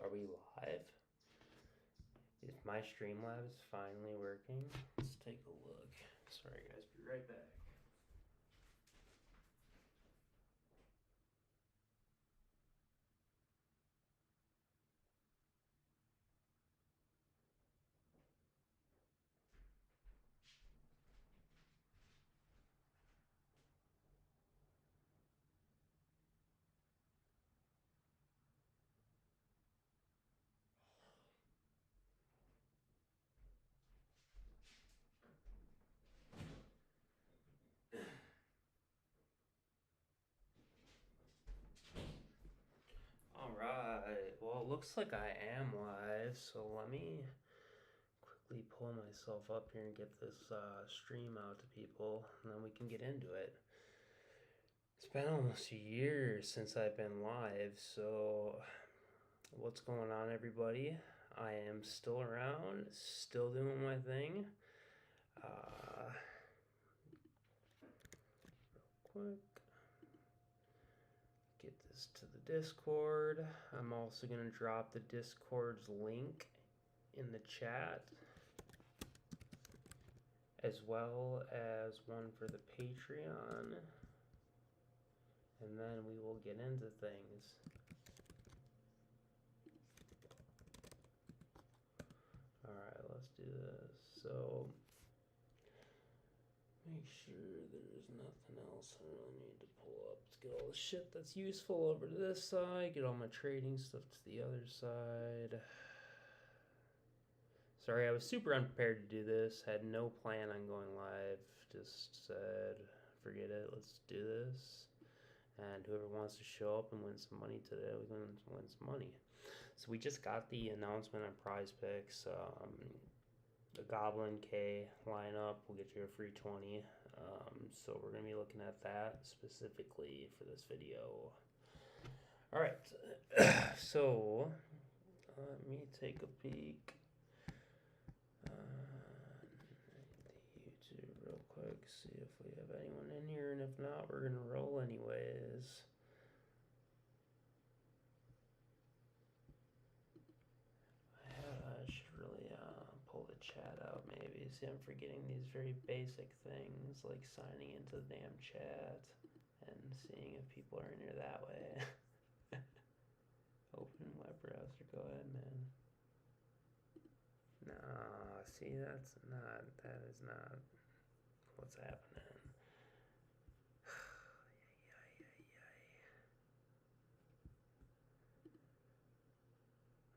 Are we live? Is my Streamlabs finally working? Let's take a look. Sorry guys, be right back. Alright, well it looks like I am live, so let me quickly pull myself up here and get this stream out to people, and then we can get into it. It's been almost a year since I've been live, so what's going on, everybody? I am still around, still doing my thing. Quick. Get this to the Discord. I'm also going to drop the Discord's link in the chat, as well as one for the Patreon. And then we will get into things. Alright, let's do this. So, make sure there's nothing else I really need to pull up. Let's get all the shit that's useful over to this side. Get all my trading stuff to the other side. Sorry, I was super unprepared to do this. Had no plan on going live. Just said, forget it, let's do this. And whoever wants to show up and win some money today, we can win some money. So we just got the announcement on Prize Picks. The Goblin K lineup will get you a free 20. So we're going to be looking at that specifically for this video. All right. So let me take a peek. YouTube real quick, see if we have anyone in here, and if not, we're gonna roll anyways. I should really pull the chat out maybe. See, I'm forgetting these very basic things like signing into the damn chat and seeing if people are in here that way. Open web browser, go ahead, man. Nah, see, that is not what's happening.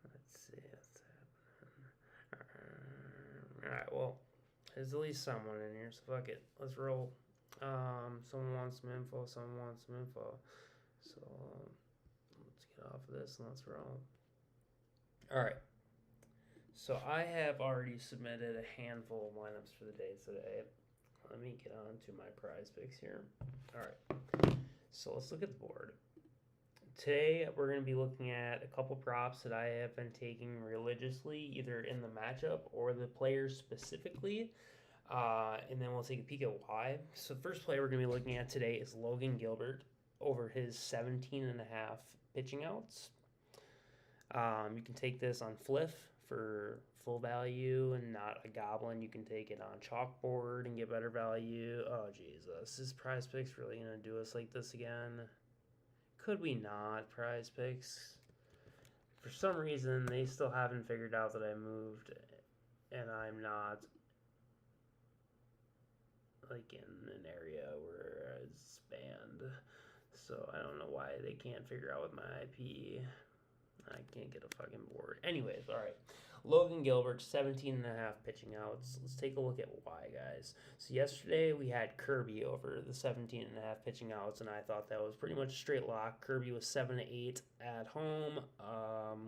Let's see what's happening. Alright, well, there's at least someone in here, so fuck it. Let's roll. Someone wants some info, someone wants some info. So, let's get off of this and let's roll. Alright. So I have already submitted a handful of lineups for the day today. Let me get on to my Prize Picks here. Alright. So let's look at the board. Today we're going to be looking at a couple props that I have been taking religiously, either in the matchup or the players specifically. And then we'll take a peek at why. So the first player we're going to be looking at today is Logan Gilbert over his 17.5 pitching outs. You can take this on Fliff for full value and not a goblin. You can take it on Chalkboard and get better value. Oh, Jesus. Is Prize Picks really going to do us like this again? Could we not, Prize Picks? For some reason, they still haven't figured out that I moved and I'm not like in an area where it's banned. So I don't know why they can't figure out with my IP. I can't get a fucking board. Anyways, alright. Logan Gilbert, 17.5 pitching outs. Let's take a look at why, guys. So yesterday we had Kirby over the 17.5 pitching outs, and I thought that was pretty much a straight lock. Kirby was 7-8 at home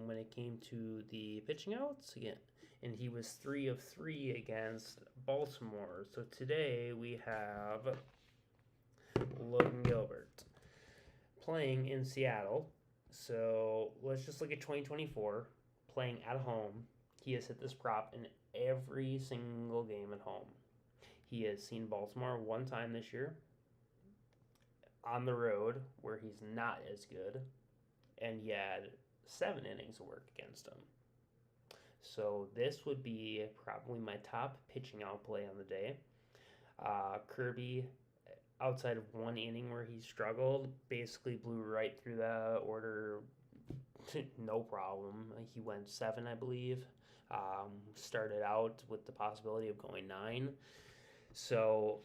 when it came to the pitching outs again, and he was 3 of 3 against Baltimore. So today we have Logan Gilbert playing in Seattle. So let's just look at 2024, playing at home. He has hit this prop in every single game at home. He has seen Baltimore one time this year on the road where he's not as good, and he had 7 innings of work against him. So this would be probably my top pitching outplay on the day. Kirby, outside of 1 inning where he struggled, basically blew right through the order, no problem. He went 7, I believe. Started out with the possibility of going 9. So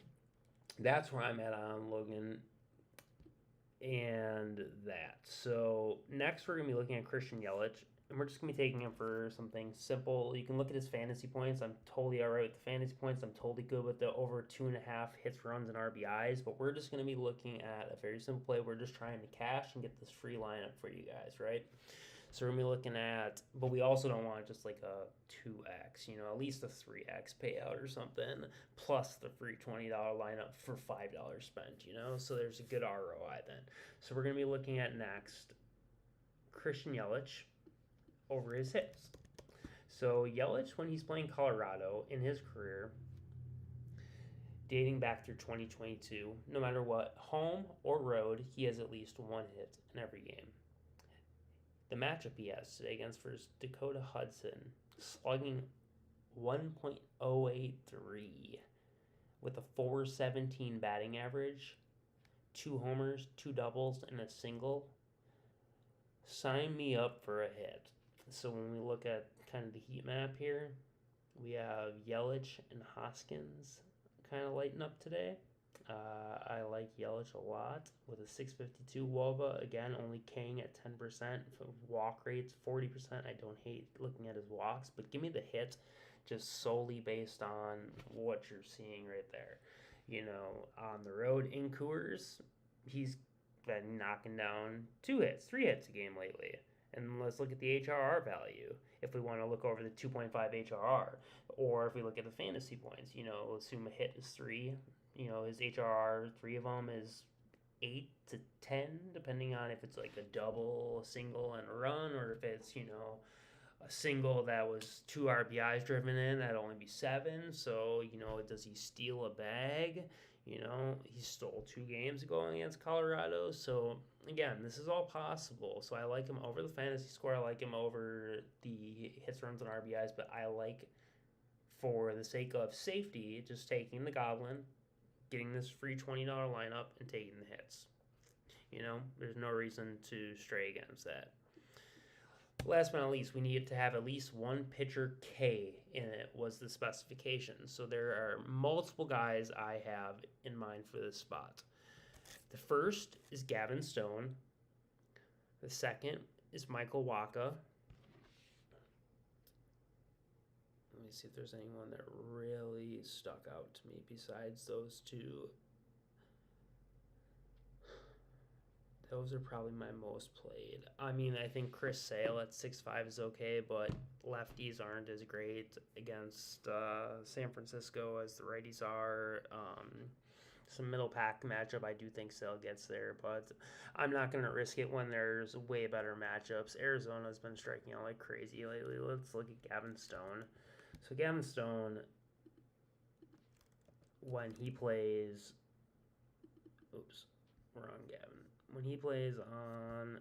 that's where I'm at on Logan and that. So next we're going to be looking at Christian Yelich, and we're just going to be taking him for something simple. You can look at his fantasy points. I'm totally all right with the fantasy points. I'm totally good with the over 2.5 hits, runs, and RBIs, but we're just going to be looking at a very simple play. We're just trying to cash and get this free lineup for you guys, right? So we're going to be looking at, but we also don't want just like a 2x, at least a 3x payout or something, plus the free $20 lineup for $5 spent, So there's a good ROI then. So we're going to be looking at next Christian Yelich over his hits. So Yelich, when he's playing Colorado in his career, dating back through 2022, no matter what, home or road, he has at least 1 hit in every game. The matchup he has today against first Dakota Hudson, slugging 1.083 with a 417 batting average, 2 homers, 2 doubles, and a single. Sign me up for a hit. So when we look at kind of the heat map here, we have Yelich and Hoskins kind of lighting up today. I like Yelich a lot with a 652 WOBA. Again, only King at 10%. Walk rates 40%. I don't hate looking at his walks, but give me the hit just solely based on what you're seeing right there. On the road in Coors, he's been knocking down 2 hits, 3 hits a game lately. And let's look at the HRR value if we want to look over the 2.5 HRR. Or if we look at the fantasy points, assume a hit is 3. His HRR, 3 of them is 8 to 10, depending on if it's like a double, a single, and a run, or if it's, a single that was 2 RBIs driven in, that'd only be 7. So, does he steal a bag? He stole 2 games ago against Colorado. So, again, this is all possible. So, I like him over the fantasy score. I like him over the hits, runs, and RBIs. But I like, for the sake of safety, just taking the Goblin, getting this free $20 lineup, and taking the hits. There's no reason to stray against that. Last but not least, we need to have at least 1 pitcher K in it was the specification. So there are multiple guys I have in mind for this spot. The first is Gavin Stone. The second is Michael Wacha. Let me see if there's anyone that really stuck out to me besides those 2. Those are probably my most played. I mean, I think Chris Sale at 6'5" is okay, but lefties aren't as great against San Francisco as the righties are. Some middle pack matchup, I do think Sale gets there, but I'm not going to risk it when there's way better matchups. Arizona's been striking out like crazy lately. Let's look at Gavin Stone. So Gavin Stone, when he plays... Oops, wrong Gavin. When he plays on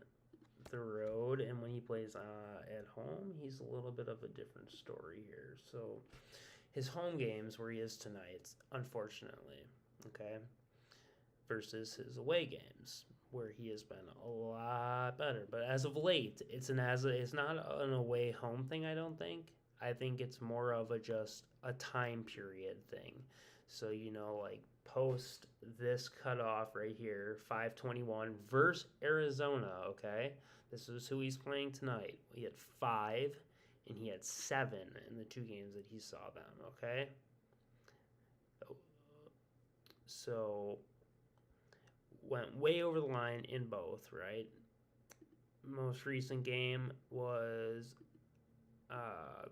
the road and when he plays at home, he's a little bit of a different story here. So his home games where he is tonight, unfortunately, okay, versus his away games where he has been a lot better. But as of late, it's not an away home thing, I don't think. I think it's more of just a time period thing. So, like post this cutoff right here, 521 versus Arizona, okay? This is who he's playing tonight. He had 5 and he had 7 in the 2 games that he saw them, okay? So, went way over the line in both, right? Most recent game was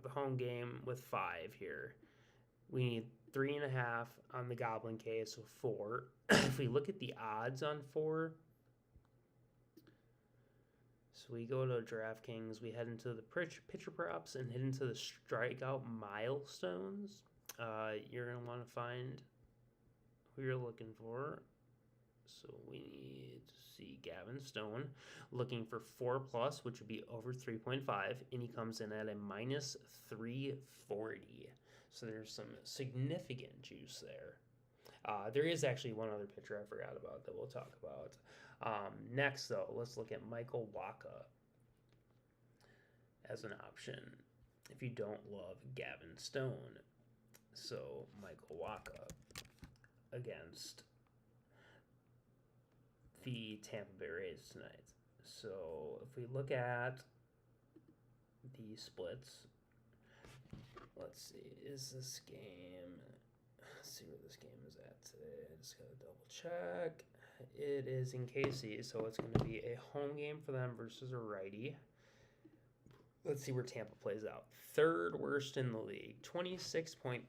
the home game with 5 here. We need 3.5 on the Goblin case, so 4. If we look at the odds on 4, so we go to DraftKings, we head into the pitcher props and head into the strikeout milestones. You're going to want to find who you're looking for. So we need to see Gavin Stone looking for 4 plus, which would be over 3.5, and he comes in at a minus 340. So there's some significant juice there. There is actually one other pitcher I forgot about that we'll talk about. Next, though, let's look at Michael Wacha as an option if you don't love Gavin Stone. So Michael Wacha against the Tampa Bay Rays tonight. So if we look at the splits, let's see, is this game, let's see where this game is at today. I just gotta double check. It is in KC, so it's going to be a home game for them versus a righty. Let's see where Tampa plays out. Third worst in the league, 26.3%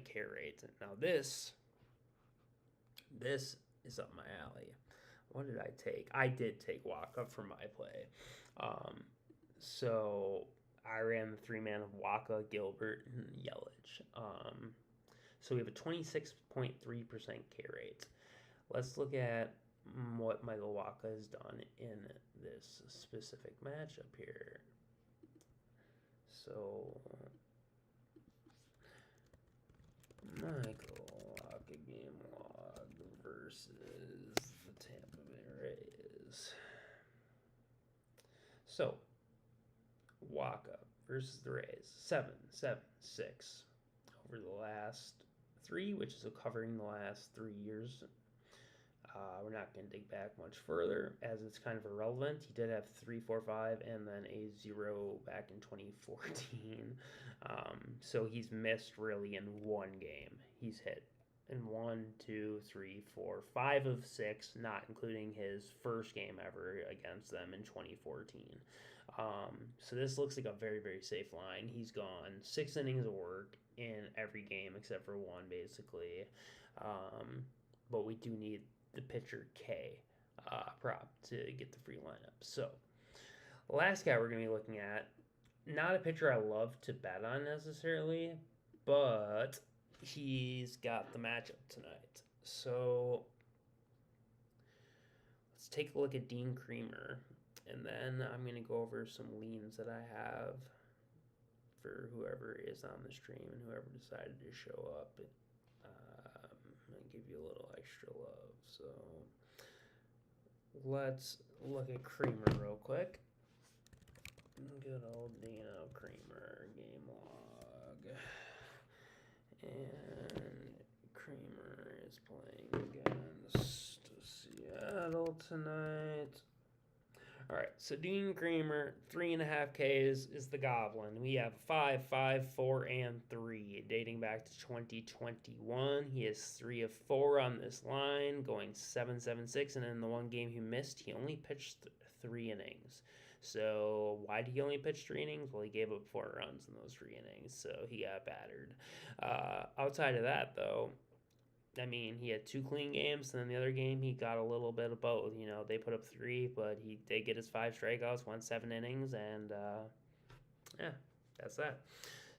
K rate. Now this is up my alley. What did I take? I did take Wacha for my play. So I ran the 3-man of Wacha, Gilbert, and Yelich. So we have a 26.3% K rate. Let's look at what Michael Wacha has done in this specific matchup here. So Michael Wacha game log versus the Tampa Bay Rays. So Wacha versus the Rays, 7-7-6 over the last 3, which is covering the last 3 years. We're not going to dig back much further as it's kind of irrelevant. He did have 3.45 and then a 0 back in 2014. So he's missed really in one game. He's hit in 1, 2, 3, 4, 5 of 6, not including his first game ever against them in 2014. So this looks like a very, very safe line. He's gone 6 innings of work in every game except for one, basically. But we do need the pitcher K prop to get the free lineup. So the last guy we're going to be looking at, not a pitcher I love to bet on necessarily, but he's got the matchup tonight. So let's take a look at Dean Kremer, and then I'm going to go over some leans that I have for whoever is on the stream and whoever decided to show up. I'm going to give you a little extra love. So let's look at Kremer real quick. Good old Dino Kremer game log. And Kremer is playing against Seattle tonight. All right, so Dean Kremer, 3.5 Ks is the Goblin. We have 5, 5, 4, and 3 dating back to 2021. He is 3 of 4 on this line, going 7.76, and in the one game he missed, he only pitched 3 innings. So why did he only pitch 3 innings? Well, he gave up 4 runs in those 3 innings, so he got battered. Outside of that, though, I mean, he had 2 clean games, and then the other game he got a little bit of both. You know, they put up 3, but he did get his 5 strikeouts, went 7 innings, and yeah, that's that.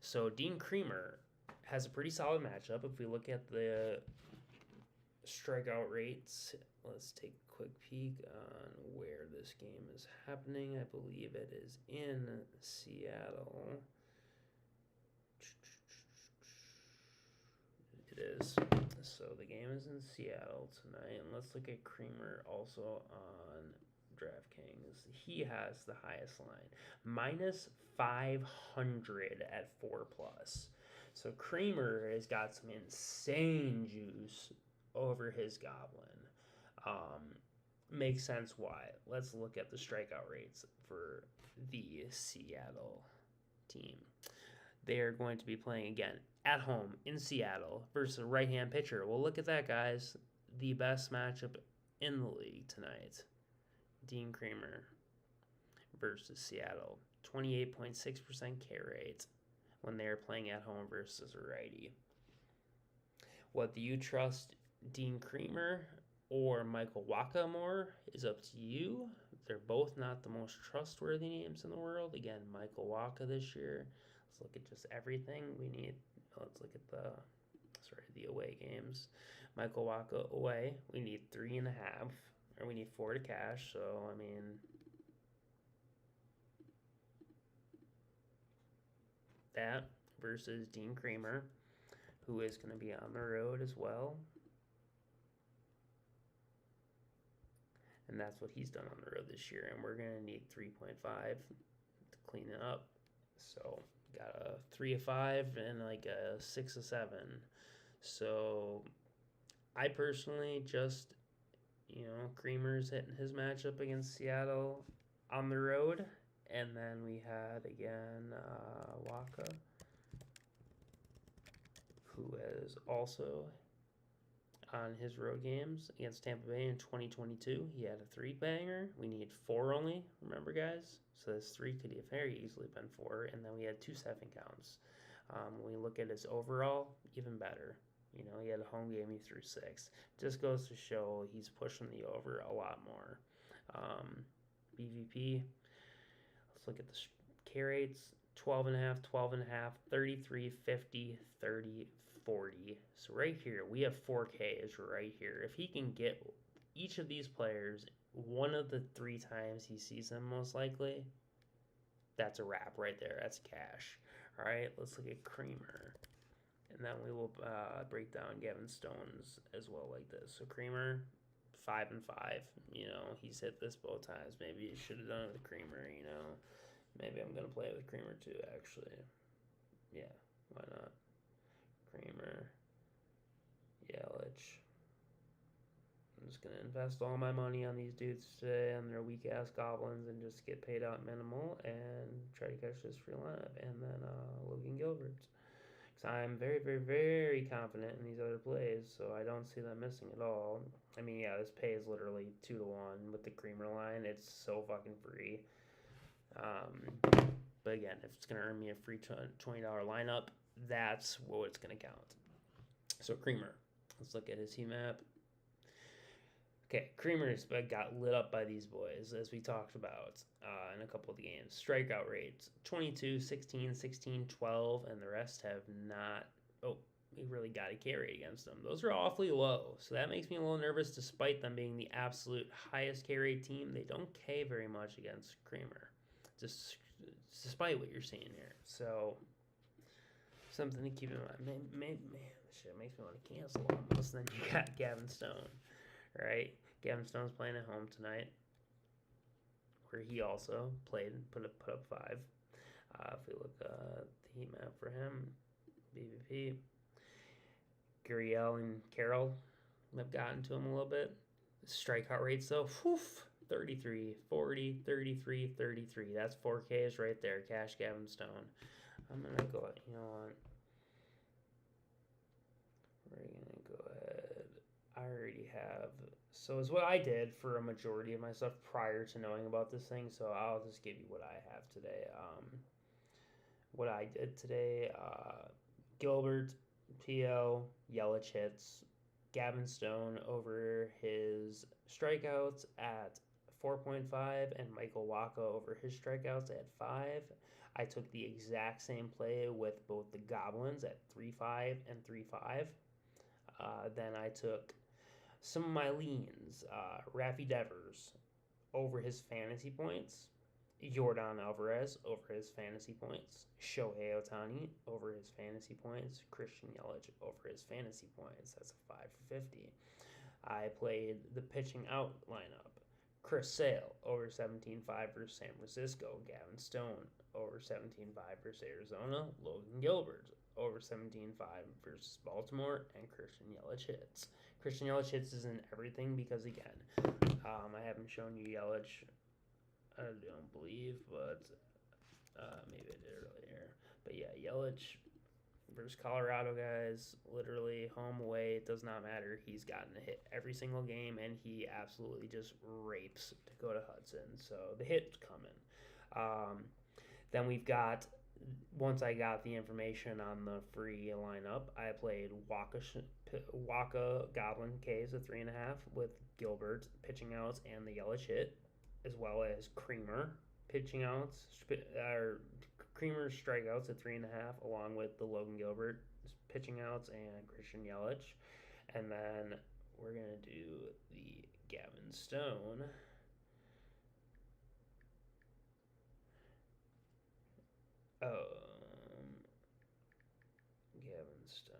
So Dean Kremer has a pretty solid matchup. If we look at the strikeout rates, let's take a quick peek on where this game is happening. I believe it is in Seattle. It is. So the game is in Seattle tonight, and let's look at Kremer also on DraftKings. He has the highest line, minus 500 at 4 plus. So Kremer has got some insane juice over his Goblin. Makes sense why. Let's look at the strikeout rates for the Seattle team. They are going to be playing again at home in Seattle versus a right-hand pitcher. Well, look at that, guys. The best matchup in the league tonight. Dean Kremer versus Seattle. 28.6% K rate when they are playing at home versus a righty. What do you trust, Dean Kremer or Michael Wacha more, is up to you. They're both not the most trustworthy names in the world. Again, Michael Wacha this year. Let's look at just everything we need. Let's look at the sorry, the away games. Michael Wacha away, we need 3.5, or we need 4 to cash. So I mean, that versus Dean Kremer, who is going to be on the road as well. And that's what he's done on the road this year. And we're going to need 3.5 to clean it up. So got a 3 of 5 and like a 6 of 7. So I personally just, Kremer's hitting his matchup against Seattle on the road. And then we had again Wacha, who is also on his road games against Tampa Bay in 2022. He had a 3-banger. We need 4 only, remember, guys? So this 3 could have very easily been 4, and then we had 2 7 counts. When we look at his overall, even better. He had a home game, he threw 6. Just goes to show he's pushing the over a lot more. BVP, let's look at the K rates. 12.5, 12.5, 33, 50, 30, 40. So right here, we have 4Ks right here. If he can get each of these players one of the 3 times he sees them most likely, that's a wrap right there. That's cash. All right, let's look at Kremer. And then we will break down Gavin Stone's as well like this. So Kremer, 5 and 5. He's hit this both times. Maybe you should have done it with Kremer, Maybe I'm going to play it with Kremer too, actually. Yeah, why not? Kremer, Yelich. I'm just going to invest all my money on these dudes today, on their weak-ass goblins, and just get paid out minimal and try to catch this free lineup. And then Logan Gilbert. Because I'm very, very, very confident in these other plays, so I don't see them missing at all. I mean, yeah, this pay is literally 2 to 1 with the Kremer line. It's so fucking free. But again, if it's going to earn me a free $20 lineup, that's what it's going to count. So Kremer, let's look at his heat map. Okay, Kremer's got lit up by these boys, as we talked about in a couple of the games. Strikeout rates, 22, 16, 16, 12, and the rest have not... Oh, we really got a K rate against them. Those are awfully low, so that makes me a little nervous despite them being the absolute highest K rate team. They don't K very much against Kremer, just despite what you're seeing here. So, something to keep in mind. Man, this shit makes me want to cancel almost. Then you got Gavin Stone. Right, Gavin Stone's playing at home tonight, where he also played and put up 5. If we look at the heat map for him, BVP, Gurriel and Carroll have gotten to him a little bit. Strikeout rates though, 33, 40, 33, 33. That's 4Ks right there. Cash Gavin Stone. I'm gonna go. You know what? We're gonna go ahead. I already have. So is what I did for a majority of my stuff prior to knowing about this thing. So I'll just give you what I have today. What I did today, Gilbert, PO, Yelich hits, Gavin Stone over his strikeouts at 4.5, and Michael Wacha over his strikeouts at 5. I took the exact same play with both the Goblins at 3.5 and 3.5. Then I took some of my leans, Raffy Devers over his fantasy points, Yordan Alvarez over his fantasy points, Shohei Ohtani over his fantasy points, Christian Yelich over his fantasy points. That's a 5 for 50. I played the pitching out lineup. Chris Sale over 17.5 versus San Francisco, Gavin Stone over 17.5 versus Arizona, Logan Gilbert over 17.5 versus Baltimore, and Christian Yelich hits. Christian Yelich hits is in everything because, again, I haven't shown you Yelich, I don't believe, but maybe I did earlier. But yeah, Yelich versus Colorado, guys, literally home, away, it does not matter. He's gotten a hit every single game, and he absolutely just rapes Dakota Hudson. So the hit's coming. Then we've got, once I got the information on the free lineup, I played Wacha Goblin Ks at 3.5 with Gilbert pitching outs and the Yelich hit, as well as Kremer pitching outs, Kremer's strikeouts at 3.5, along with the Logan Gilbert pitching outs and Christian Yelich. And then we're going to do the Gavin Stone. Gavin Stone.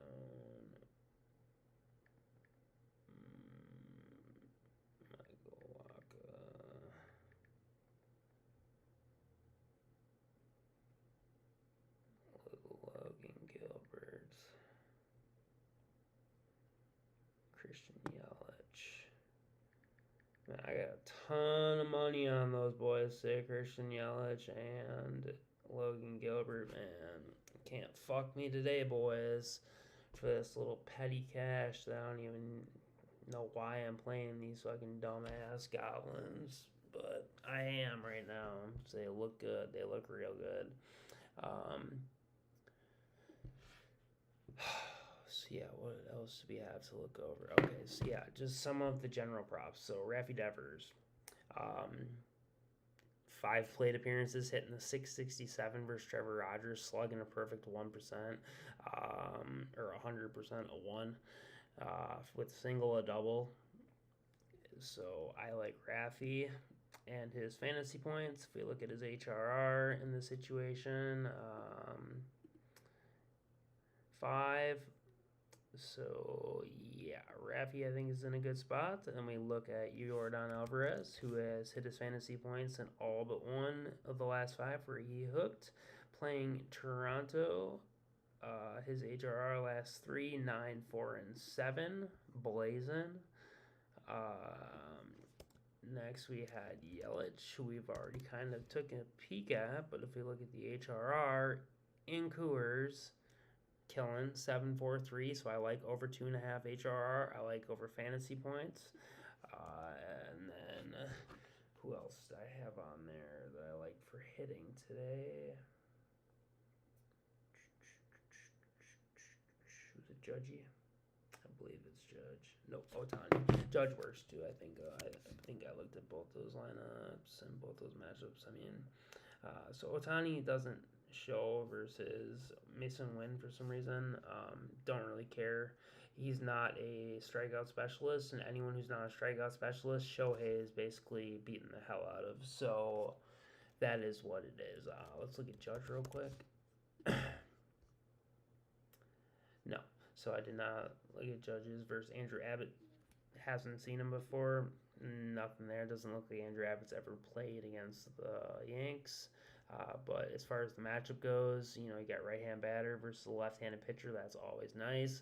Michael Wacha. Logan Gilbert. Christian Yelich. Man, I got a ton of money on those boys today. Christian Yelich and Logan Gilbert, man. Can't fuck me today, boys. For this little petty cash that I don't even know why I'm playing these fucking dumbass goblins. But I am right now. So they look good. They look real good. So yeah, what else do we have to look over? Okay, so yeah, just some of the general props. So Raffy Devers, 5 plate appearances, hitting the 667 versus Trevor Rogers, slugging a perfect 1%, or 100% a 1, with a single, a double. So I like Raffy and his fantasy points. If we look at his HRR in this situation, 5. So yeah, Raffy I think is in a good spot. And then we look at Yordan Alvarez, who has hit his fantasy points in all but one of the last 5 where he hooked. Playing Toronto, his HRR last 3, 9, 4, and 7, blazing. Next we had Yelich, who we've already kind of took a peek at, but if we look at the HRR in Coors, killing 743, so I like over 2.5 HRR. I like over fantasy points. And then who else did I have on there that I like for hitting today? Was it Judgy? I believe it's Judge. Nope, Ohtani. Judge works too. I think I looked at both those lineups and both those matchups. I mean, so Ohtani doesn't show versus Mason Wynn for some reason. Don't really care. He's not a strikeout specialist, and anyone who's not a strikeout specialist, Shohei is basically beating the hell out of. So that is what it is. Let's look at Judge real quick. No. So I did not look at Judges versus Andrew Abbott. Hasn't seen him before. Nothing there. Doesn't look like Andrew Abbott's ever played against the Yanks. But as far as the matchup goes, you got right-hand batter versus a left-handed pitcher. That's always nice.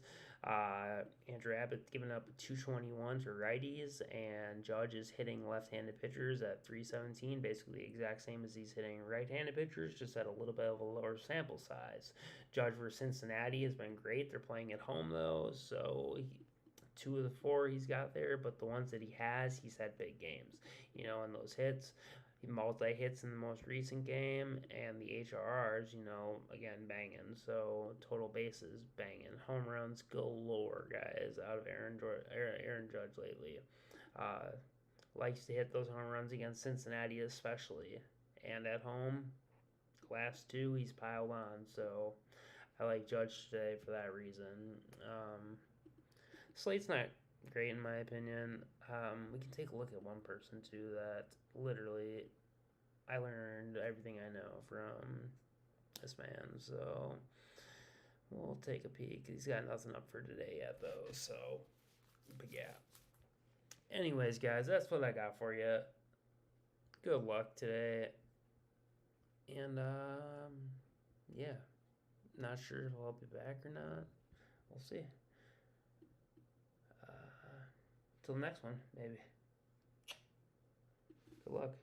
Andrew Abbott giving up 221 to righties, and Judge is hitting left-handed pitchers at 317, basically the exact same as he's hitting right-handed pitchers, just at a little bit of a lower sample size. Judge versus Cincinnati has been great. They're playing at home, though, so 2 of the 4 he's got there, but the ones that he's had big games, and those hits. Multi-hits in the most recent game, and the HRRs, again, banging. So total bases banging. Home runs galore, guys, out of Aaron Judge lately. Likes to hit those home runs against Cincinnati especially. And at home, last 2, he's piled on. So I like Judge today for that reason. Slate's not great in my opinion. We can take a look at one person too that literally I learned everything I know from this man. So we'll take a peek. He's got nothing up for today yet though. So, but yeah. Anyways, guys, that's what I got for you. Good luck today. And yeah, not sure if I'll be back or not. We'll see. Till the next one, maybe. Good luck.